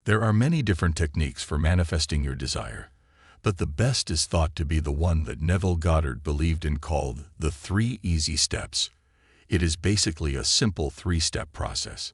There are many different techniques for manifesting your desire, but the best is thought to be the one that Neville Goddard believed in, called the 3 easy steps. It is basically a simple 3-step process.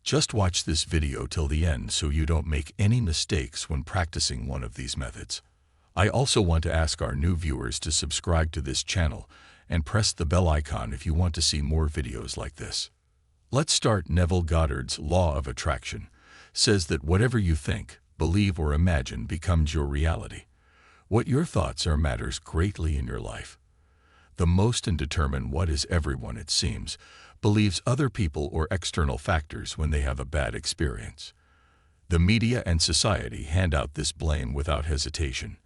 Just watch this video till the end so you don't make any mistakes when practicing one of these methods. I also want to ask our new viewers to subscribe to this channel and press the bell icon if you want to see more videos like this. Let's start. Neville Goddard's law of attraction says that whatever you think, believe, or imagine becomes your reality. What your thoughts are matters greatly in your life. The most and determine what is everyone, it seems, believes other people or external factors when they have a bad experience. The media and society hand out this blame without hesitation.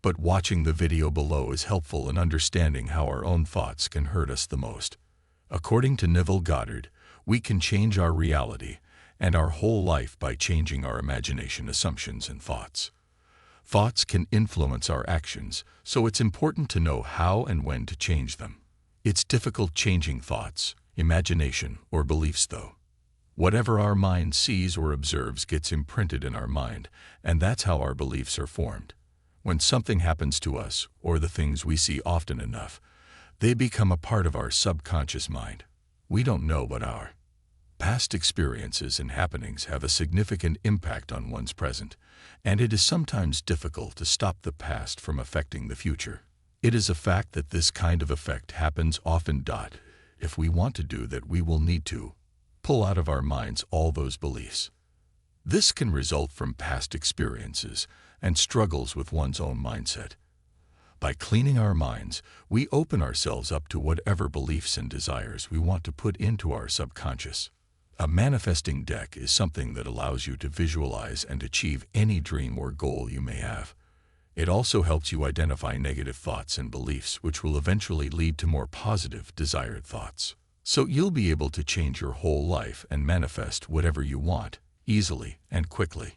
But watching the video below is helpful in understanding how our own thoughts can hurt us the most. According to Neville Goddard, we can change our reality and our whole life by changing our imagination, assumptions, and thoughts. Thoughts can influence our actions, so it's important to know how and when to change them. It's difficult changing thoughts, imagination, or beliefs, though. Whatever our mind sees or observes gets imprinted in our mind, and that's how our beliefs are formed. When something happens to us, or the things we see often enough, they become a part of our subconscious mind. We don't know, but our past experiences and happenings have a significant impact on one's present, and it is sometimes difficult to stop the past from affecting the future. It is a fact that this kind of effect happens often. If we want to do that, we will need to pull out of our minds all those beliefs. This can result from past experiences and struggles with one's own mindset. By cleaning our minds, we open ourselves up to whatever beliefs and desires we want to put into our subconscious. A manifesting deck is something that allows you to visualize and achieve any dream or goal you may have. It also helps you identify negative thoughts and beliefs, which will eventually lead to more positive, desired thoughts. So you'll be able to change your whole life and manifest whatever you want, easily and quickly.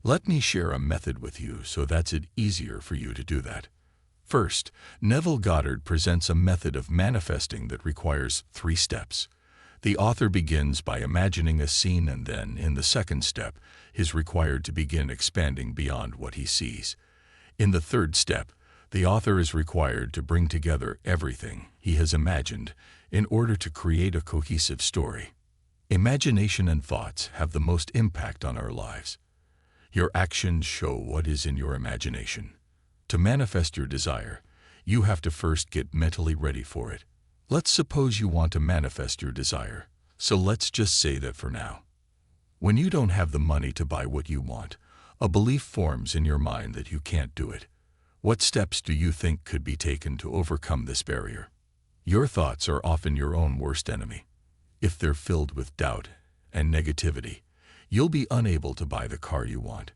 Let me share a method with you so that's it easier for you to do that. First, Neville Goddard presents a method of manifesting that requires 3 steps. The author begins by imagining a scene, and then, in the second step, is required to begin expanding beyond what he sees. In the third step, the author is required to bring together everything he has imagined in order to create a cohesive story. Imagination and thoughts have the most impact on our lives. Your actions show what is in your imagination. To manifest your desire, you have to first get mentally ready for it. Let's suppose you want to manifest your desire, so let's just say that for now. When you don't have the money to buy what you want, a belief forms in your mind that you can't do it. What steps do you think could be taken to overcome this barrier? Your thoughts are often your own worst enemy. If they're filled with doubt and negativity, you'll be unable to buy the car you want.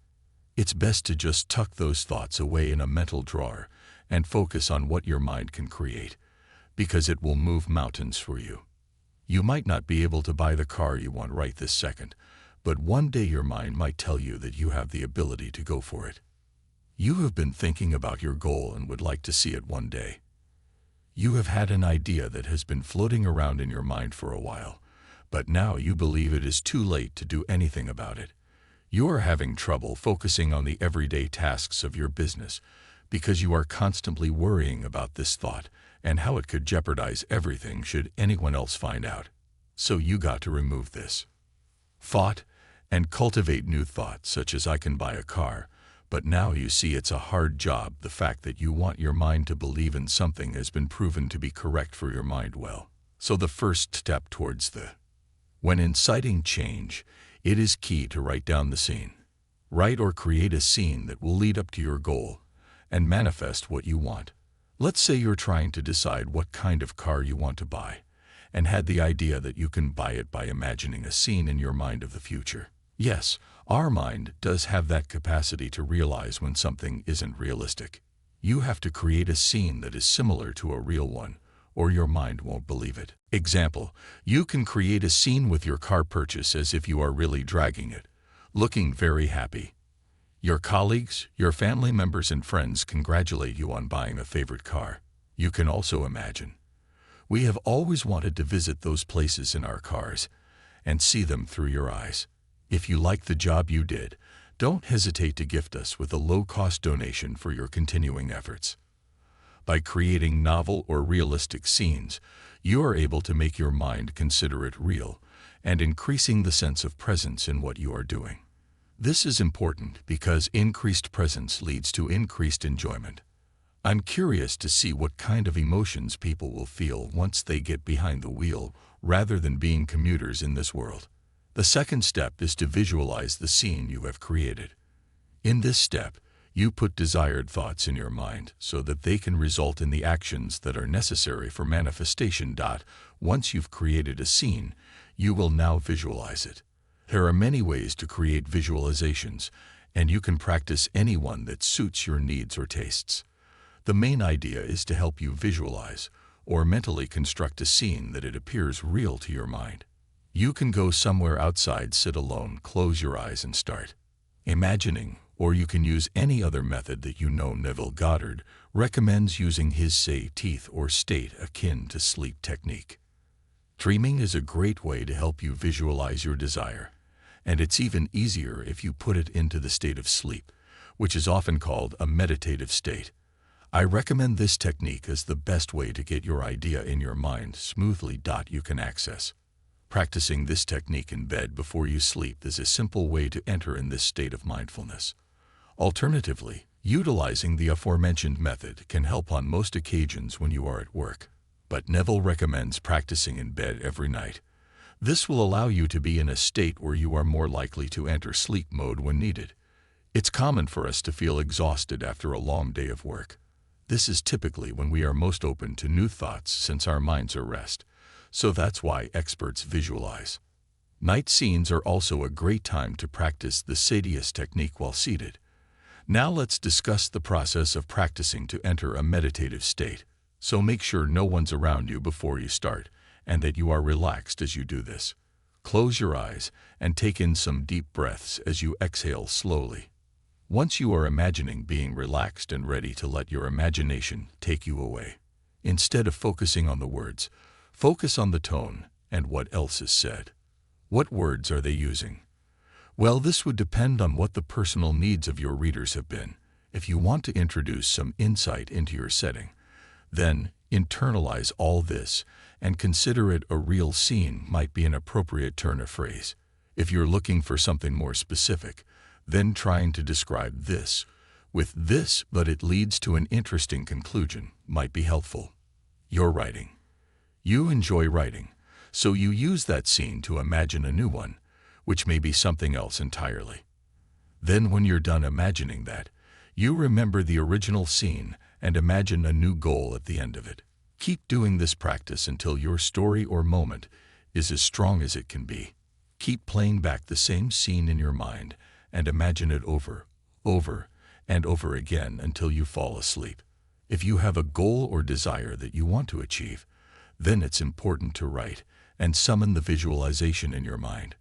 It's best to just tuck those thoughts away in a mental drawer and focus on what your mind can create, because it will move mountains for you. You might not be able to buy the car you want right this second, but one day your mind might tell you that you have the ability to go for it. You have been thinking about your goal and would like to see it one day. You have had an idea that has been floating around in your mind for a while, but now you believe it is too late to do anything about it. You are having trouble focusing on the everyday tasks of your business because you are constantly worrying about this thought and how it could jeopardize everything should anyone else find out. So you got to remove this thought and cultivate new thoughts, such as I can buy a car, but now you see it's a hard job. The fact that you want your mind to believe in something has been proven to be correct for your mind well. So the first step towards when inciting change, it is key to write down the scene. Write or create a scene that will lead up to your goal and manifest what you want. Let's say you're trying to decide what kind of car you want to buy and had the idea that you can buy it by imagining a scene in your mind of the future. Yes, our mind does have that capacity to realize when something isn't realistic. You have to create a scene that is similar to a real one, or your mind won't believe it. Example, you can create a scene with your car purchase as if you are really dragging it, looking very happy. Your colleagues, your family members, and friends congratulate you on buying a favorite car. You can also imagine, we have always wanted to visit those places in our cars and see them through your eyes. If you like the job you did, don't hesitate to gift us with a low-cost donation for your continuing efforts. By creating novel or realistic scenes, you are able to make your mind consider it real and increasing the sense of presence in what you are doing. This is important because increased presence leads to increased enjoyment. I'm curious to see what kind of emotions people will feel once they get behind the wheel rather than being commuters in this world. The second step is to visualize the scene you have created. In this step, you put desired thoughts in your mind so that they can result in the actions that are necessary for manifestation. Once you've created a scene, you will now visualize it. There are many ways to create visualizations, and you can practice any one that suits your needs or tastes. The main idea is to help you visualize or mentally construct a scene that it appears real to your mind. You can go somewhere outside, sit alone, close your eyes and start imagining, or you can use any other method that you know. Neville Goddard recommends using his say teeth or state akin to sleep technique. Dreaming is a great way to help you visualize your desire, and it's even easier if you put it into the state of sleep, which is often called a meditative state. I recommend this technique as the best way to get your idea in your mind smoothly. You can access. Practicing this technique in bed before you sleep is a simple way to enter in this state of mindfulness. Alternatively, utilizing the aforementioned method can help on most occasions when you are at work, but Neville recommends practicing in bed every night. This will allow you to be in a state where you are more likely to enter sleep mode when needed. It's common for us to feel exhausted after a long day of work. This is typically when we are most open to new thoughts since our minds are rest, so that's why experts visualize. Night scenes are also a great time to practice the Sadius technique while seated. Now let's discuss the process of practicing to enter a meditative state. So make sure no one's around you before you start, and that you are relaxed as you do this. Close your eyes and take in some deep breaths as you exhale slowly. Once you are imagining being relaxed and ready to let your imagination take you away, instead of focusing on the words, focus on the tone and what else is said. What words are they using? Well, this would depend on what the personal needs of your readers have been. If you want to introduce some insight into your setting, then internalize all this and consider it a real scene might be an appropriate turn of phrase. If you're looking for something more specific, then trying to describe this with this, but it leads to an interesting conclusion, might be helpful. Your writing. You enjoy writing, so you use that scene to imagine a new one, which may be something else entirely. Then when you're done imagining that, you remember the original scene and imagine a new goal at the end of it. Keep doing this practice until your story or moment is as strong as it can be. Keep playing back the same scene in your mind and imagine it over and over again until you fall asleep. If you have a goal or desire that you want to achieve, then it's important to write and summon the visualization in your mind.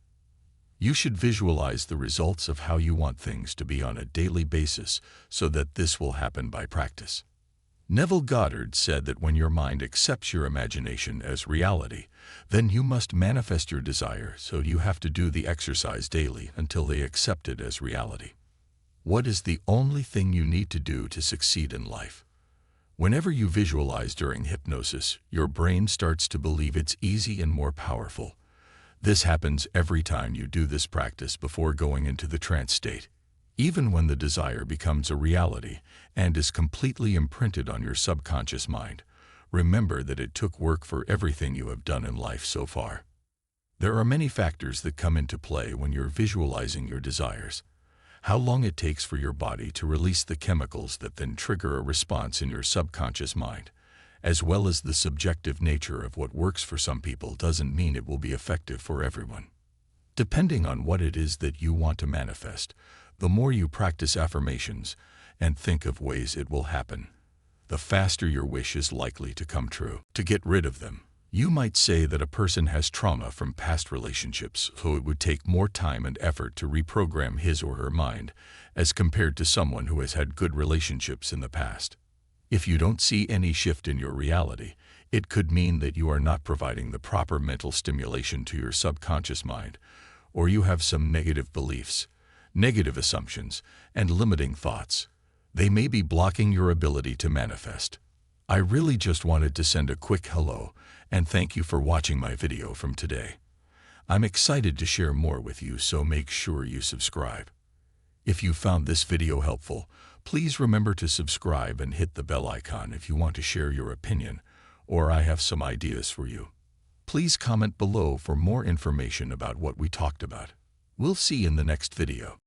You should visualize the results of how you want things to be on a daily basis so that this will happen by practice. Neville Goddard said that when your mind accepts your imagination as reality, then you must manifest your desire, so you have to do the exercise daily until they accept it as reality. What is the only thing you need to do to succeed in life? Whenever you visualize during hypnosis, your brain starts to believe it's easy and more powerful. This happens every time you do this practice before going into the trance state. Even when the desire becomes a reality and is completely imprinted on your subconscious mind, remember that it took work for everything you have done in life so far. There are many factors that come into play when you're visualizing your desires. How long it takes for your body to release the chemicals that then trigger a response in your subconscious mind, as well as the subjective nature of what works for some people doesn't mean it will be effective for everyone. Depending on what it is that you want to manifest, the more you practice affirmations and think of ways it will happen, the faster your wish is likely to come true. To get rid of them, you might say that a person has trauma from past relationships, so it would take more time and effort to reprogram his or her mind as compared to someone who has had good relationships in the past. If you don't see any shift in your reality, it could mean that you are not providing the proper mental stimulation to your subconscious mind, or you have some negative beliefs, negative assumptions, and limiting thoughts. They may be blocking your ability to manifest. I really just wanted to send a quick hello and thank you for watching my video from today. I'm excited to share more with you, so make sure you subscribe. If you found this video helpful, please remember to subscribe and hit the bell icon if you want to share your opinion, or I have some ideas for you. Please comment below for more information about what we talked about. We'll see you in the next video.